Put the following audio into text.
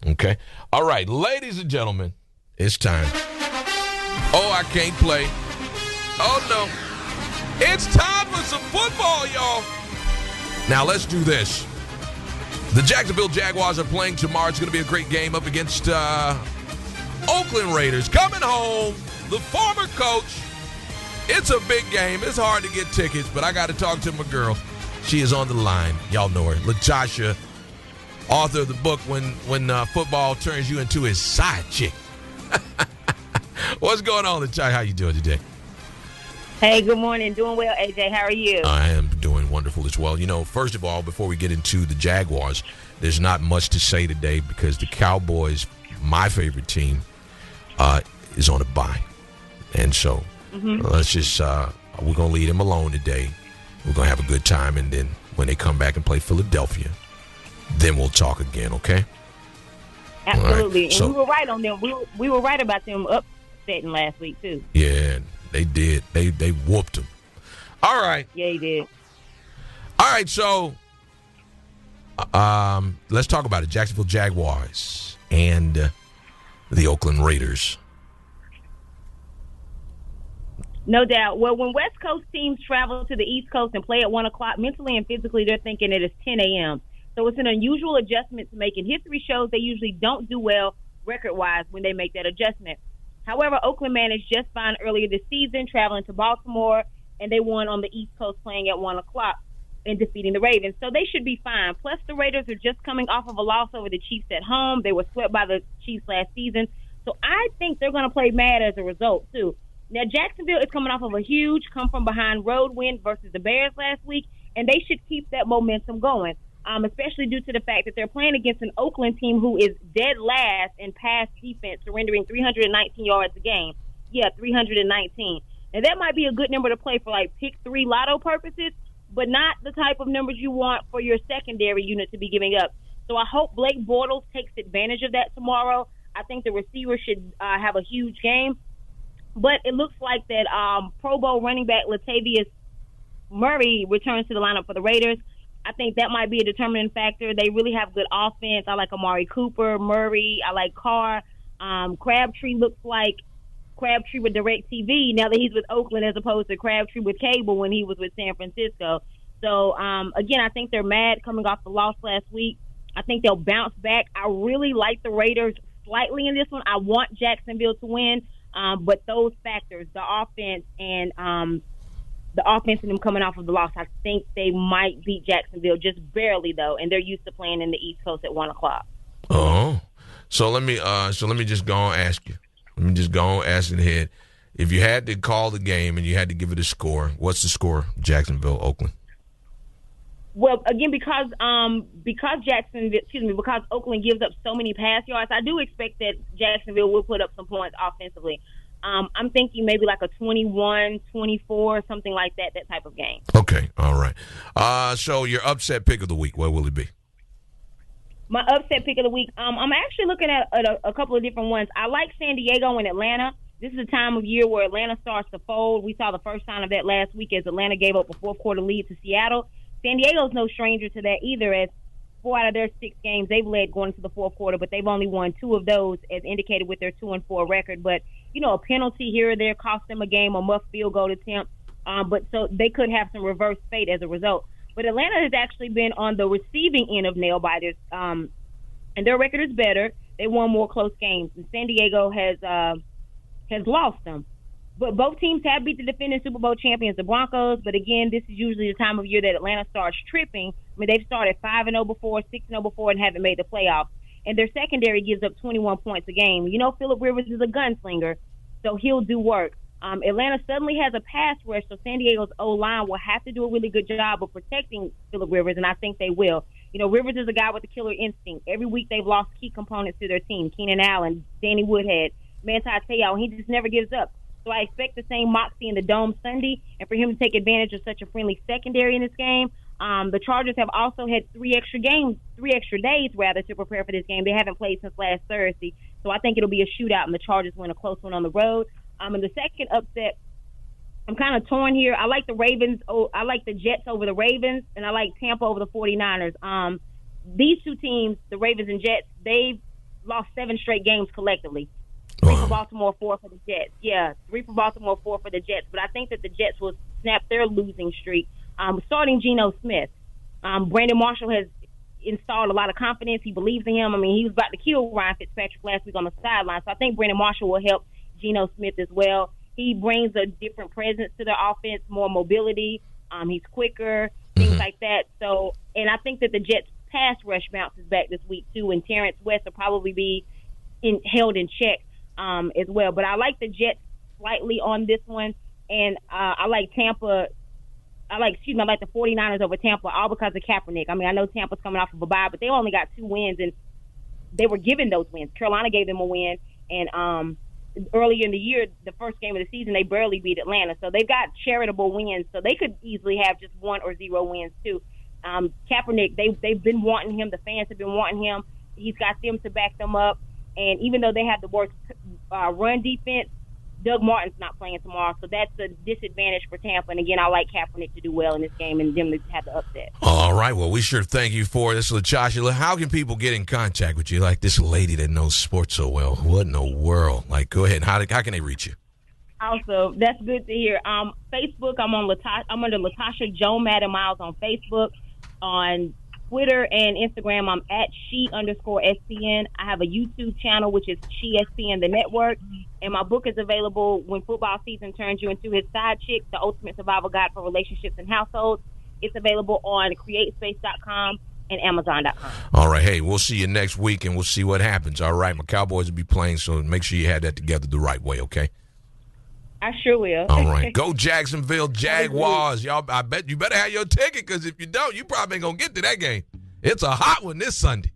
Okay. All right, ladies and gentlemen, it's time. Oh, I can't play. Oh, no. It's time for some football, y'all. Now, let's do this. The Jacksonville Jaguars are playing tomorrow. It's going to be a great game up against Oakland Raiders. Coming home, the former coach. It's a big game. It's hard to get tickets, but I got to talk to my girl. She is on the line. Y'all know her. LaTasha, author of the book When Football Turns You Into His Side Chick. What's going on, LaTasha? How you doing today? Hey, good morning. Doing well, AJ. How are you? I am doing wonderful as well. You know, first of all, before we get into the Jaguars, there's not much to say today because the Cowboys, my favorite team, is on a bye. And so let's just, we're going to leave them alone today. We're going to have a good time. And then when they come back and play Philadelphia, then we'll talk again, okay? Absolutely. Right. And we were right on them. We were right about them upsetting last week, too. Yeah, they did. They whooped them. All right. Yeah, he did. All right, so let's talk about it. Jacksonville Jaguars and the Oakland Raiders. No doubt. Well, when West Coast teams travel to the East Coast and play at 1 o'clock, mentally and physically they're thinking it is 10 a.m. So it's an unusual adjustment to make, and history shows they usually don't do well record-wise when they make that adjustment. However, Oakland managed just fine earlier this season, traveling to Baltimore, and they won on the East Coast playing at 1 o'clock and defeating the Ravens. So they should be fine. Plus, the Raiders are just coming off of a loss over the Chiefs at home. They were swept by the Chiefs last season. So I think they're going to play mad as a result, too. Now, Jacksonville is coming off of a huge come-from-behind road win versus the Bears last week, and they should keep that momentum going, especially due to the fact that they're playing against an Oakland team who is dead last in pass defense, surrendering 319 yards a game. Yeah, 319. Now, that might be a good number to play for, like, pick-3 lotto purposes, but not the type of numbers you want for your secondary unit to be giving up. So I hope Blake Bortles takes advantage of that tomorrow. I think the receivers should have a huge game. But it looks like that Pro Bowl running back Latavius Murray returns to the lineup for the Raiders. I think that might be a determining factor. They really have good offense. I like Amari Cooper, Murray. I like Carr. Crabtree looks like Crabtree with DirecTV now that he's with Oakland as opposed to Crabtree with cable when he was with San Francisco. So, again, I think they're mad coming off the loss last week. I think they'll bounce back. I really like the Raiders slightly in this one. I want Jacksonville to win. But those factors, the offense and them coming off of the loss, I think they might beat Jacksonville just barely, though, and they're used to playing in the East Coast at 1 o'clock. Oh, so let me just go and ask you. Let me just go and ask in the head. If you had to call the game and you had to give it a score, what's the score? Jacksonville, Oakland. Well, again, because Oakland gives up so many pass yards, I do expect that Jacksonville will put up some points offensively. I'm thinking maybe like a 21-24, something like that type of game. Okay, all right. So your upset pick of the week, what will it be? My upset pick of the week, I'm actually looking at a couple of different ones. I like San Diego and Atlanta. This is a time of year where Atlanta starts to fold. We saw the first sign of that last week as Atlanta gave up a fourth-quarter lead to Seattle. San Diego's no stranger to that either, as 4 out of their 6 games they've led going into the fourth quarter, but they've only won 2 of those, as indicated with their 2-4 record. But, you know, a penalty here or there cost them a game, a muff field goal attempt. But so they could have some reverse fate as a result. But Atlanta has actually been on the receiving end of nail biters, and their record is better. They won more close games, and San Diego has lost them. But both teams have beat the defending Super Bowl champions, the Broncos. But, again, this is usually the time of year that Atlanta starts tripping. I mean, they've started 5-0 before, 6-0 before, and haven't made the playoffs. And their secondary gives up 21 points a game. You know, Phillip Rivers is a gunslinger, so he'll do work. Atlanta suddenly has a pass rush, so San Diego's O-line will have to do a really good job of protecting Phillip Rivers, and I think they will. You know, Rivers is a guy with a killer instinct. Every week they've lost key components to their team, Keenan Allen, Danny Woodhead, Manti Te'o, and he just never gives up. So I expect the same moxie in the Dome Sunday, and for him to take advantage of such a friendly secondary in this game. The Chargers have also had 3 extra days to prepare for this game. They haven't played since last Thursday, so I think it'll be a shootout, and the Chargers win a close one on the road. And the second upset, I'm kind of torn here. I like the Ravens. I like the Jets over the Ravens, and I like Tampa over the 49ers. These two teams, the Ravens and Jets, they've lost 7 straight games collectively. 3 for Baltimore, 4 for the Jets. Yeah, 3 for Baltimore, 4 for the Jets. But I think that the Jets will snap their losing streak. Starting Geno Smith. Brandon Marshall has installed a lot of confidence. He believes in him. I mean, he was about to kill Ryan Fitzpatrick last week on the sideline. So I think Brandon Marshall will help Geno Smith as well. He brings a different presence to the offense, more mobility. He's quicker, things like that. So, and I think that the Jets' pass rush bounces back this week too, and Terrence West will probably be held in check as well. But I like the Jets slightly on this one, and I like Tampa. I like the 49ers over Tampa, all because of Kaepernick. I mean, I know Tampa's coming off of a bye, but they only got 2 wins, and they were given those wins. Carolina gave them a win, and earlier in the year, the first game of the season, they barely beat Atlanta. So they've got charitable wins, so they could easily have just 1 or 0 wins too. Kaepernick, they've been wanting him. The fans have been wanting him. He's got them to back them up. And even though they have the worst run defense, Doug Martin's not playing tomorrow, so that's a disadvantage for Tampa. And again, I like Kaepernick to do well in this game and them to have the upset. All right, well, we sure thank you for this, LaTasha. How can people get in contact with you, like this lady that knows sports so well? What in the world? Like, go ahead. How can they reach you? Also, that's good to hear. Facebook, I'm under LaTasha Joan Madden Miles on Facebook. On Twitter and Instagram, I'm at @she_SPN. I have a YouTube channel, which is SheSPN The Network. And my book is available, When Football Season Turns You Into His Side Chick, The Ultimate Survival Guide for Relationships and Households. It's available on CreateSpace.com and Amazon.com. All right. Hey, we'll see you next week, and we'll see what happens. All right. My Cowboys will be playing, so make sure you have that together the right way, okay? I sure will. All right. Go Jacksonville Jaguars. Y'all, I bet you better have your ticket, because if you don't, you probably ain't going to get to that game. It's a hot one this Sunday.